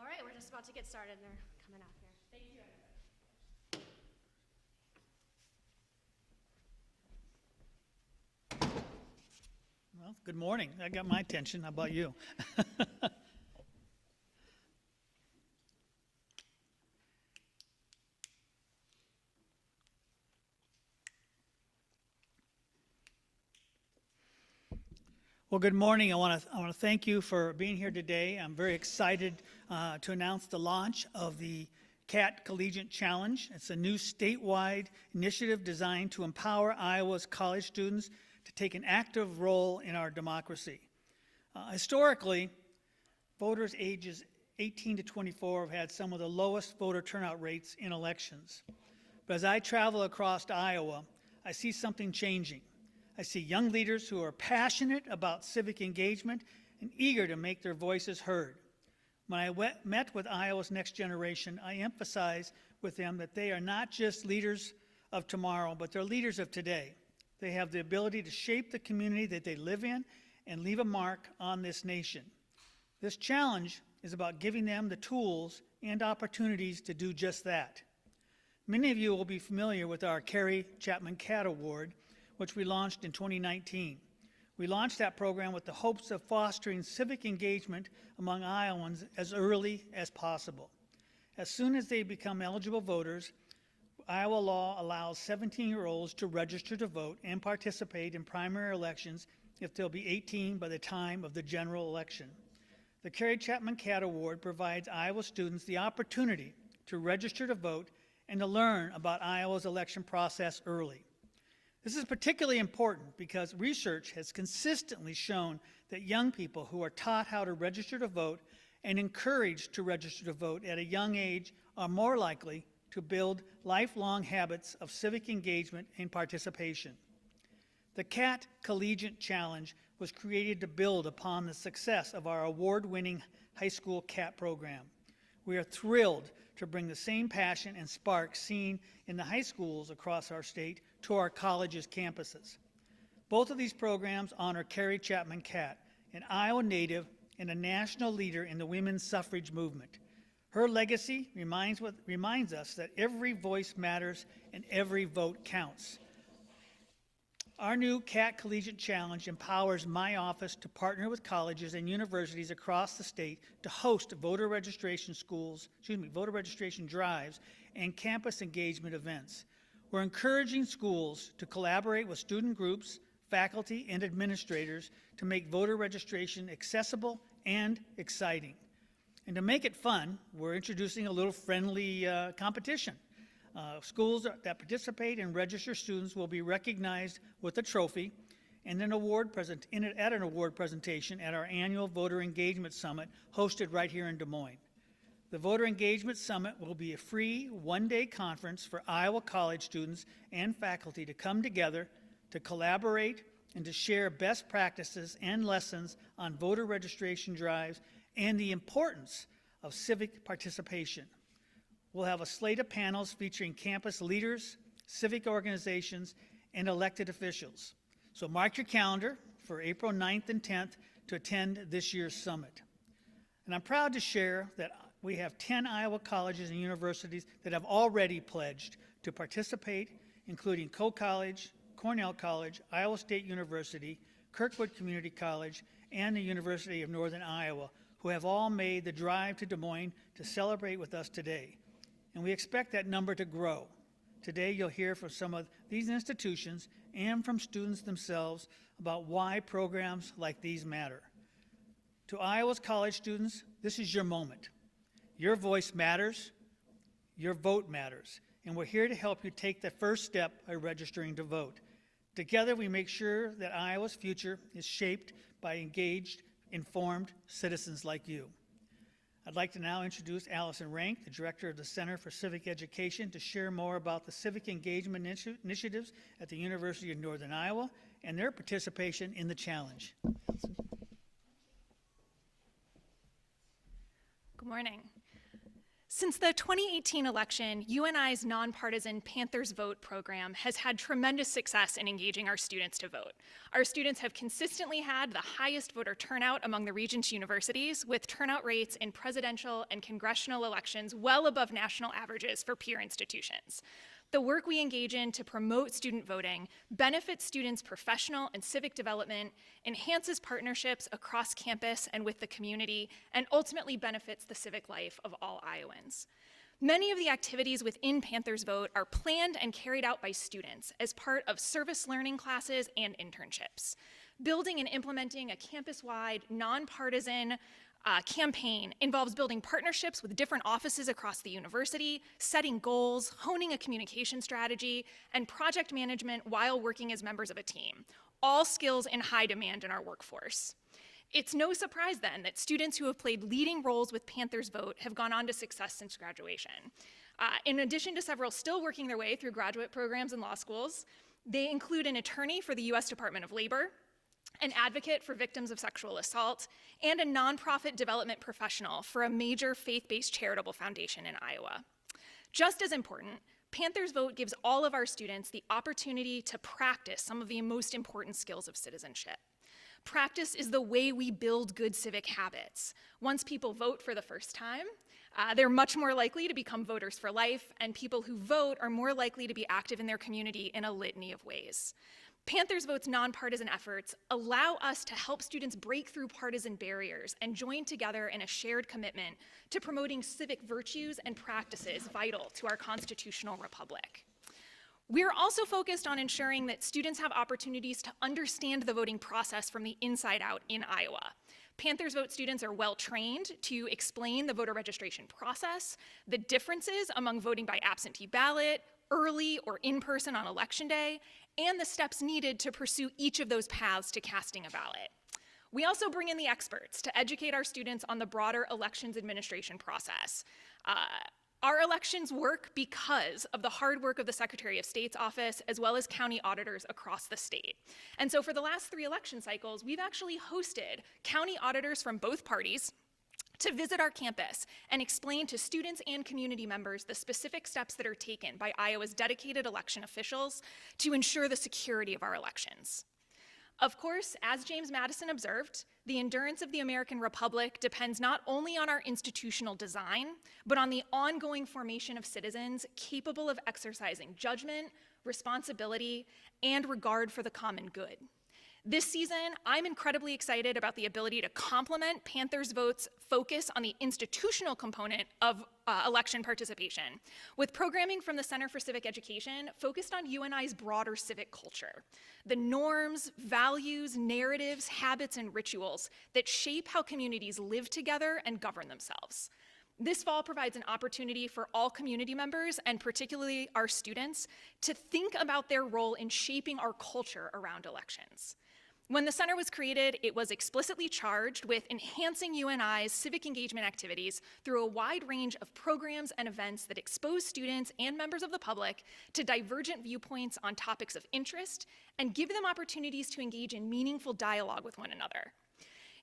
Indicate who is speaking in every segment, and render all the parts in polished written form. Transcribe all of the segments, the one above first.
Speaker 1: All right, we're just about to get started. They're coming out here. Thank you, everybody.
Speaker 2: Well, good morning. That got my attention. How about you? Well, good morning. I want to thank you for being here today. I'm very excited to announce the launch of the CAT Collegiate Challenge. It's a new statewide initiative designed to empower Iowa's college students to take an active role in our democracy. Historically, voters ages 18 to 24 have had some of the lowest voter turnout rates in elections. But as I travel across Iowa, I see something changing. I see young leaders who are passionate about civic engagement and eager to make their voices heard. When I met with Iowa's next generation, I emphasized with them that they are not just leaders of tomorrow, but they're leaders of today. They have the ability to shape the community that they live in and leave a mark on this nation. This challenge is about giving them the tools and opportunities to do just that. Many of you will be familiar with our Carrie Chapman Cat Award, which we launched in 2019. We launched that program with the hopes of fostering civic engagement among Iowans as early as possible. As soon as they become eligible voters, Iowa law allows 17-year-olds to register to vote and participate in primary elections if they'll be 18 by the time of the general election. The Carrie Chapman Cat Award provides Iowa students the opportunity to register to vote and to learn about Iowa's election process early. This is particularly important because research has consistently shown that young people who are taught how to register to vote and encouraged to register to vote at a young age are more likely to build lifelong habits of civic engagement and participation. The CAT Collegiate Challenge was created to build upon the success of our award-winning high school CAT program. We are thrilled to bring the same passion and spark seen in the high schools across our state to our colleges' campuses. Both of these programs honor Carrie Chapman Catt, an Iowa native and a national leader in the women's suffrage movement. Her legacy reminds us that every voice matters and every vote counts. Our new CAT Collegiate Challenge empowers my office to partner with colleges and universities across the state to host voter registration drives and campus engagement events. We're encouraging schools to collaborate with student groups, faculty, and administrators to make voter registration accessible and exciting. And to make it fun, we're introducing a little friendly competition. Schools that participate and register students will be recognized with a trophy and an award presentation at our annual Voter Engagement Summit hosted right here in Des Moines. The Voter Engagement Summit will be a free one-day conference for Iowa college students and faculty to come together, to collaborate, and to share best practices and lessons on voter registration drives and the importance of civic participation. We'll have a slate of panels featuring campus leaders, civic organizations, and elected officials. So mark your calendar for April 9th and 10th to attend this year's summit. And I'm proud to share that we have 10 Iowa colleges and universities that have already pledged to participate, including Coe College, Cornell College, Iowa State University, Kirkwood Community College, and the University of Northern Iowa, who have all made the drive to Des Moines to celebrate with us today. And we expect that number to grow. Today you'll hear from some of these institutions and from students themselves about why programs like these matter. To Iowa's college students, this is your moment. Your voice matters, your vote matters, and we're here to help you take the first step by registering to vote. Together we make sure that Iowa's future is shaped by engaged, informed citizens like you. I'd like to now introduce Allison Rank, the Director of the Center for Civic Education, to share more about the civic engagement initiatives at the University of Northern Iowa and their participation in the challenge.
Speaker 3: Good morning. Since the 2018 election, UNI's nonpartisan Panthers Vote program has had tremendous success in engaging our students to vote. Our students have consistently had the highest voter turnout among the region's universities, with turnout rates in presidential and congressional elections well above national averages for peer institutions. The work we engage in to promote student voting benefits students' professional and civic development, enhances partnerships across campus and with the community, and ultimately benefits the civic life of all Iowans. Many of the activities within Panthers Vote are planned and carried out by students as part of service learning classes and internships. Building and implementing a campus-wide, nonpartisan campaign involves building partnerships with different offices across the university, setting goals, honing a communication strategy, and project management while working as members of a team, all skills in high demand in our workforce. It's no surprise then that students who have played leading roles with Panthers Vote have gone on to success since graduation. In addition to several still working their way through graduate programs and law schools, they include an attorney for the U.S. Department of Labor, an advocate for victims of sexual assault, and a nonprofit development professional for a major faith-based charitable foundation in Iowa. Just as important, Panthers Vote gives all of our students the opportunity to practice some of the most important skills of citizenship. Practice is the way we build good civic habits. Once people vote for the first time, they're much more likely to become voters for life, and people who vote are more likely to be active in their community in a litany of ways. Panthers Vote's nonpartisan efforts allow us to help students break through partisan barriers and join together in a shared commitment to promoting civic virtues and practices vital to our constitutional republic. We're also focused on ensuring that students have opportunities to understand the voting process from the inside out in Iowa. Panthers Vote students are well trained to explain the voter registration process, the differences among voting by absentee ballot, early or in person on election day, and the steps needed to pursue each of those paths to casting a ballot. We also bring in the experts to educate our students on the broader elections administration process. Our elections work because of the hard work of the Secretary of State's office, as well as county auditors across the state. And so for the last 3 election cycles, we've actually hosted county auditors from both parties to visit our campus and explain to students and community members the specific steps that are taken by Iowa's dedicated election officials to ensure the security of our elections. Of course, as James Madison observed, the endurance of the American Republic depends not only on our institutional design, but on the ongoing formation of citizens capable of exercising judgment, responsibility, and regard for the common good. This season, I'm incredibly excited about the ability to complement Panthers Vote's focus on the institutional component of election participation, with programming from the Center for Civic Education focused on UNI's broader civic culture, the norms, values, narratives, habits, and rituals that shape how communities live together and govern themselves. This fall provides an opportunity for all community members, and particularly our students, to think about their role in shaping our culture around elections. When the center was created, it was explicitly charged with enhancing UNI's civic engagement activities through a wide range of programs and events that expose students and members of the public to divergent viewpoints on topics of interest and give them opportunities to engage in meaningful dialogue with one another.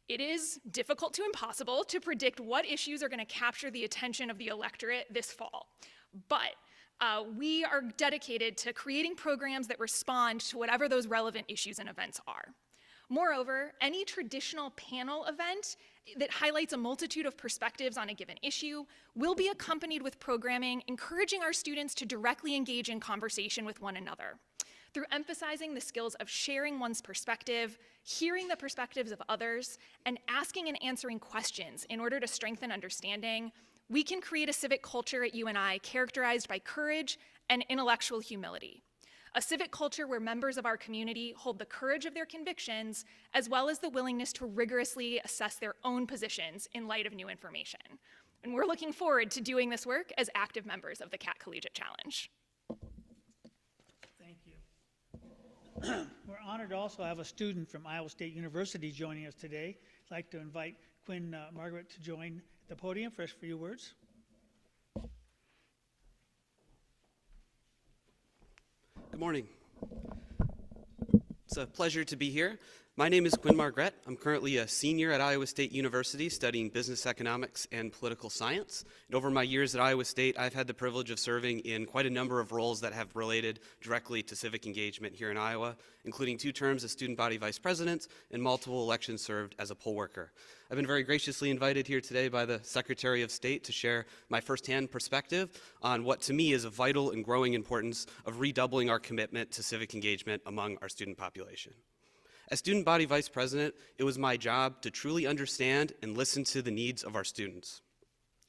Speaker 3: It is difficult to impossible to predict what issues are going to capture the attention of the electorate this fall, but We are dedicated to creating programs that respond to whatever those relevant issues and events are. Moreover, any traditional panel event that highlights a multitude of perspectives on a given issue will be accompanied with programming encouraging our students to directly engage in conversation with one another. Through emphasizing the skills of sharing one's perspective, hearing the perspectives of others, and asking and answering questions in order to strengthen understanding, we can create a civic culture at UNI characterized by courage and intellectual humility. A civic culture where members of our community hold the courage of their convictions, as well as the willingness to rigorously assess their own positions in light of new information. And we're looking forward to doing this work as active members of the CAT Collegiate Challenge.
Speaker 2: Thank you. We're honored to also have a student from Iowa State University joining us today. I'd like to invite Quinn Margaret to join the podium for a few words.
Speaker 4: Good morning. It's a pleasure to be here. My name is Quinn Margaret. I'm currently a senior at Iowa State University studying business economics and political science. And over my years at Iowa State, I've had the privilege of serving in quite a number of roles that have related directly to civic engagement here in Iowa, including 2 terms as student body vice president and multiple elections served as a poll worker. I've been very graciously invited here today by the Secretary of State to share my firsthand perspective on what to me is a vital and growing importance of redoubling our commitment to civic engagement among our student population. As student body vice president, it was my job to truly understand and listen to the needs of our students.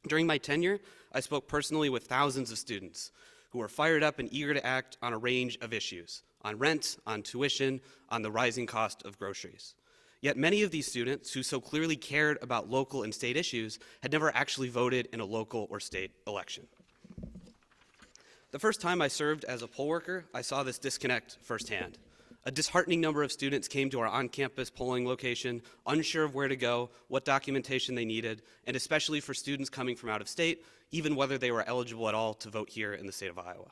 Speaker 4: During my tenure, I spoke personally with thousands of students who were fired up and eager to act on a range of issues, on rent, on tuition, on the rising cost of groceries. Yet many of these students who so clearly cared about local and state issues had never actually voted in a local or state election. The first time I served as a poll worker, I saw this disconnect firsthand. A disheartening number of students came to our on-campus polling location, unsure of where to go, what documentation they needed, and especially for students coming from out of state, even whether they were eligible at all to vote here in the state of Iowa.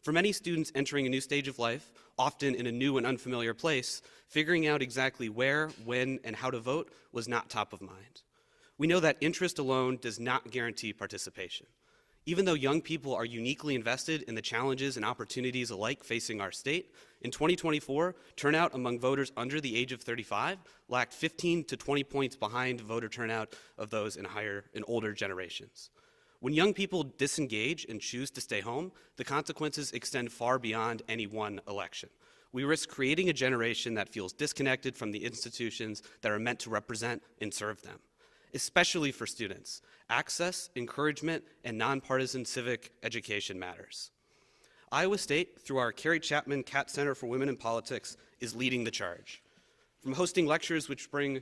Speaker 4: For many students entering a new stage of life, often in a new and unfamiliar place, figuring out exactly where, when, and how to vote was not top of mind. We know that interest alone does not guarantee participation. Even though young people are uniquely invested in the challenges and opportunities alike facing our state, in 2024, turnout among voters under the age of 35 lacked 15 to 20 points behind voter turnout of those in older generations. When young people disengage and choose to stay home, the consequences extend far beyond any one election. We risk creating a generation that feels disconnected from the institutions that are meant to represent and serve them. Especially for students, access, encouragement, and nonpartisan civic education matters. Iowa State, through our Carrie Chapman Catt Center for Women in Politics, is leading the charge. From hosting lectures which bring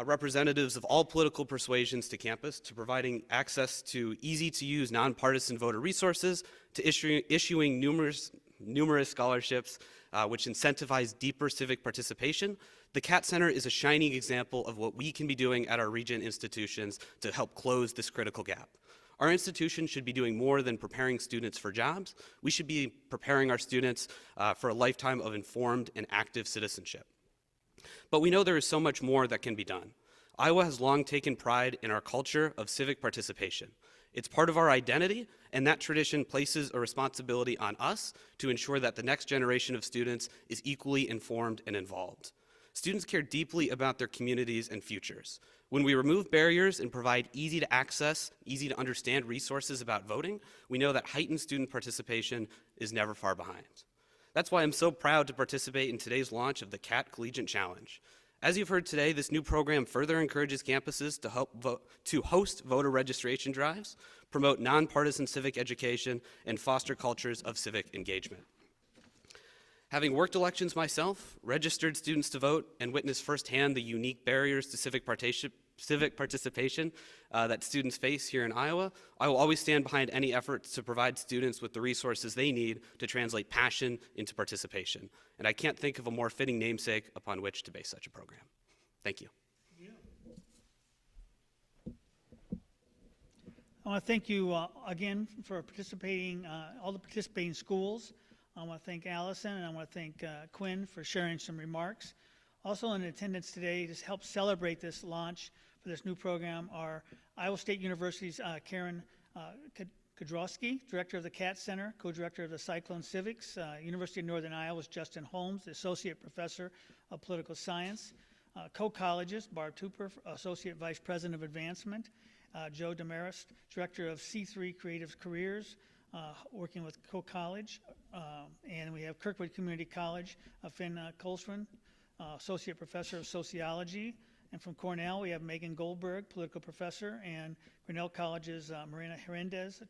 Speaker 4: representatives of all political persuasions to campus, to providing access to easy-to-use nonpartisan voter resources, to issuing numerous scholarships which incentivize deeper civic participation, the Catt Center is a shining example of what we can be doing at our region institutions to help close this critical gap. Our institution should be doing more than preparing students for jobs. We should be preparing our students for a lifetime of informed and active citizenship. But we know there is so much more that can be done. Iowa has long taken pride in our culture of civic participation. It's part of our identity, and that tradition places a responsibility on us to ensure that the next generation of students is equally informed and involved. Students care deeply about their communities and futures. When we remove barriers and provide easy to access, easy to understand resources about voting, we know that heightened student participation is never far behind. That's why I'm so proud to participate in today's launch of the CAT Collegiate Challenge. As you've heard today, this new program further encourages campuses to host voter registration drives, promote nonpartisan civic education, and foster cultures of civic engagement. Having worked elections myself, registered students to vote, and witnessed firsthand the unique barriers to civic participation that students face here in Iowa, I will always stand behind any efforts to provide students with the resources they need to translate passion into participation. And I can't think of a more fitting namesake upon which to base such a program. Thank you.
Speaker 2: I want to thank you again for participating, all the participating schools. I want to thank Allison, and I want to thank Quinn for sharing some remarks. Also in attendance today to help celebrate this launch for this new program are Iowa State University's Karen Kodrowski, Director of the CAT Center, Co-Director of the Cyclone Civics. University of Northern Iowa's Justin Holmes, Associate Professor of Political Science. Co-collegists, Barb Tupper, Associate Vice President of Advancement. Joe Demarest, Director of C3 Creative Careers, working with co-college. And we have Kirkwood Community College, Finn Colstrin, Associate Professor of Sociology. And from Cornell, we have Megan Goldberg, Political Professor, and Grinnell College's Marina Hernandez,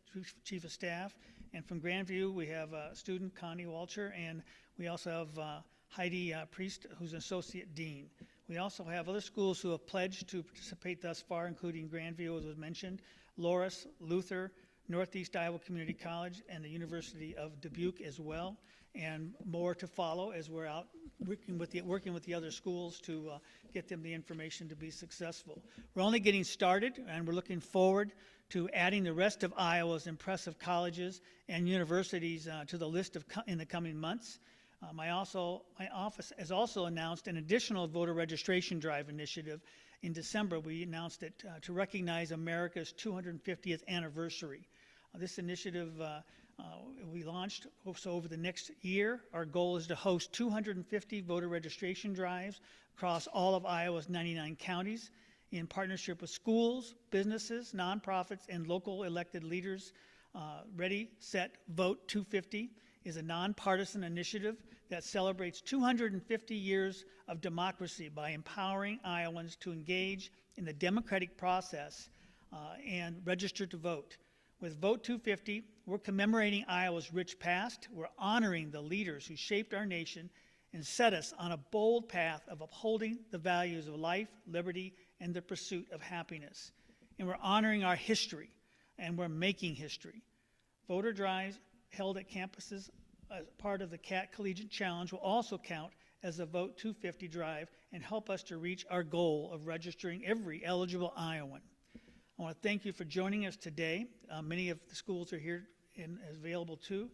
Speaker 2: Chief of Staff. And from Grandview, we have student Connie Walcher, and we also have Heidi Priest, who's an Associate Dean. We also have other schools who have pledged to participate thus far, including Grandview, as was mentioned, Loras, Luther, Northeast Iowa Community College, and the University of Dubuque as well, and more to follow as we're out working with the other schools to get them the information to be successful. We're only getting started, and we're looking forward to adding the rest of Iowa's impressive colleges and universities to the list in the coming months. My office has also announced an additional voter registration drive initiative. In December, we announced it to recognize America's 250th anniversary. This initiative we launched so over the next year. Our goal is to host 250 voter registration drives across all of Iowa's 99 counties in partnership with schools, businesses, nonprofits, and local elected leaders. Ready, Set, Vote 250 is a nonpartisan initiative that celebrates 250 years of democracy by empowering Iowans to engage in the democratic process and register to vote. With Vote 250, we're commemorating Iowa's rich past. We're honoring the leaders who shaped our nation and set us on a bold path of upholding the values of life, liberty, and the pursuit of happiness. And we're honoring our history, and we're making history. Voter drives held at campuses as part of the CAT Collegiate Challenge will also count as a Vote 250 drive and help us to reach our goal of registering every eligible Iowan. I want to thank you for joining us today. Many of the schools are here and available too.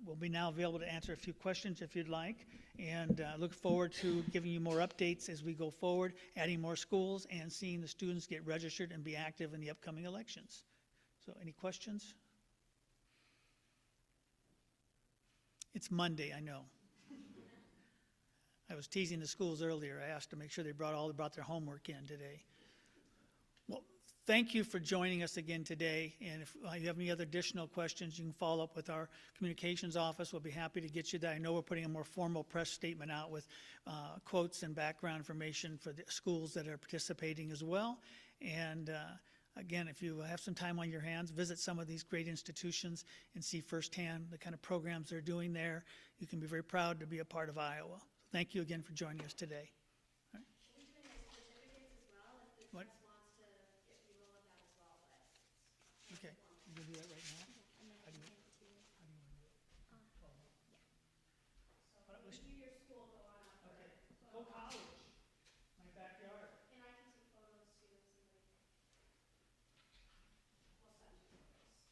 Speaker 2: We'll be now available to answer a few questions if you'd like, and look forward to giving you more updates as we go forward, adding more schools and seeing the students get registered and be active in the upcoming elections. So any questions? It's Monday, I know. I was teasing the schools earlier. I asked to make sure they brought their homework in today. Well, thank you for joining us again today. And if you have any other additional questions, you can follow up with our communications office. We'll be happy to get you that. I know we're putting a more formal press statement out with quotes and background information for the schools that are participating as well. And again, if you have some time on your hands, visit some of these great institutions and see firsthand the kind of programs they're doing there. You can be very proud to be a part of Iowa. Thank you again for joining us today. All right.
Speaker 1: Should we do any certificates as well if the
Speaker 2: What?
Speaker 1: press wants to get people of that as well? But
Speaker 2: Okay, you can do that right now? How do you want to do it?
Speaker 1: so when you do your school, go on up there.
Speaker 2: Go college, my backyard.
Speaker 1: And I can take photos too if somebody. We'll send you photos.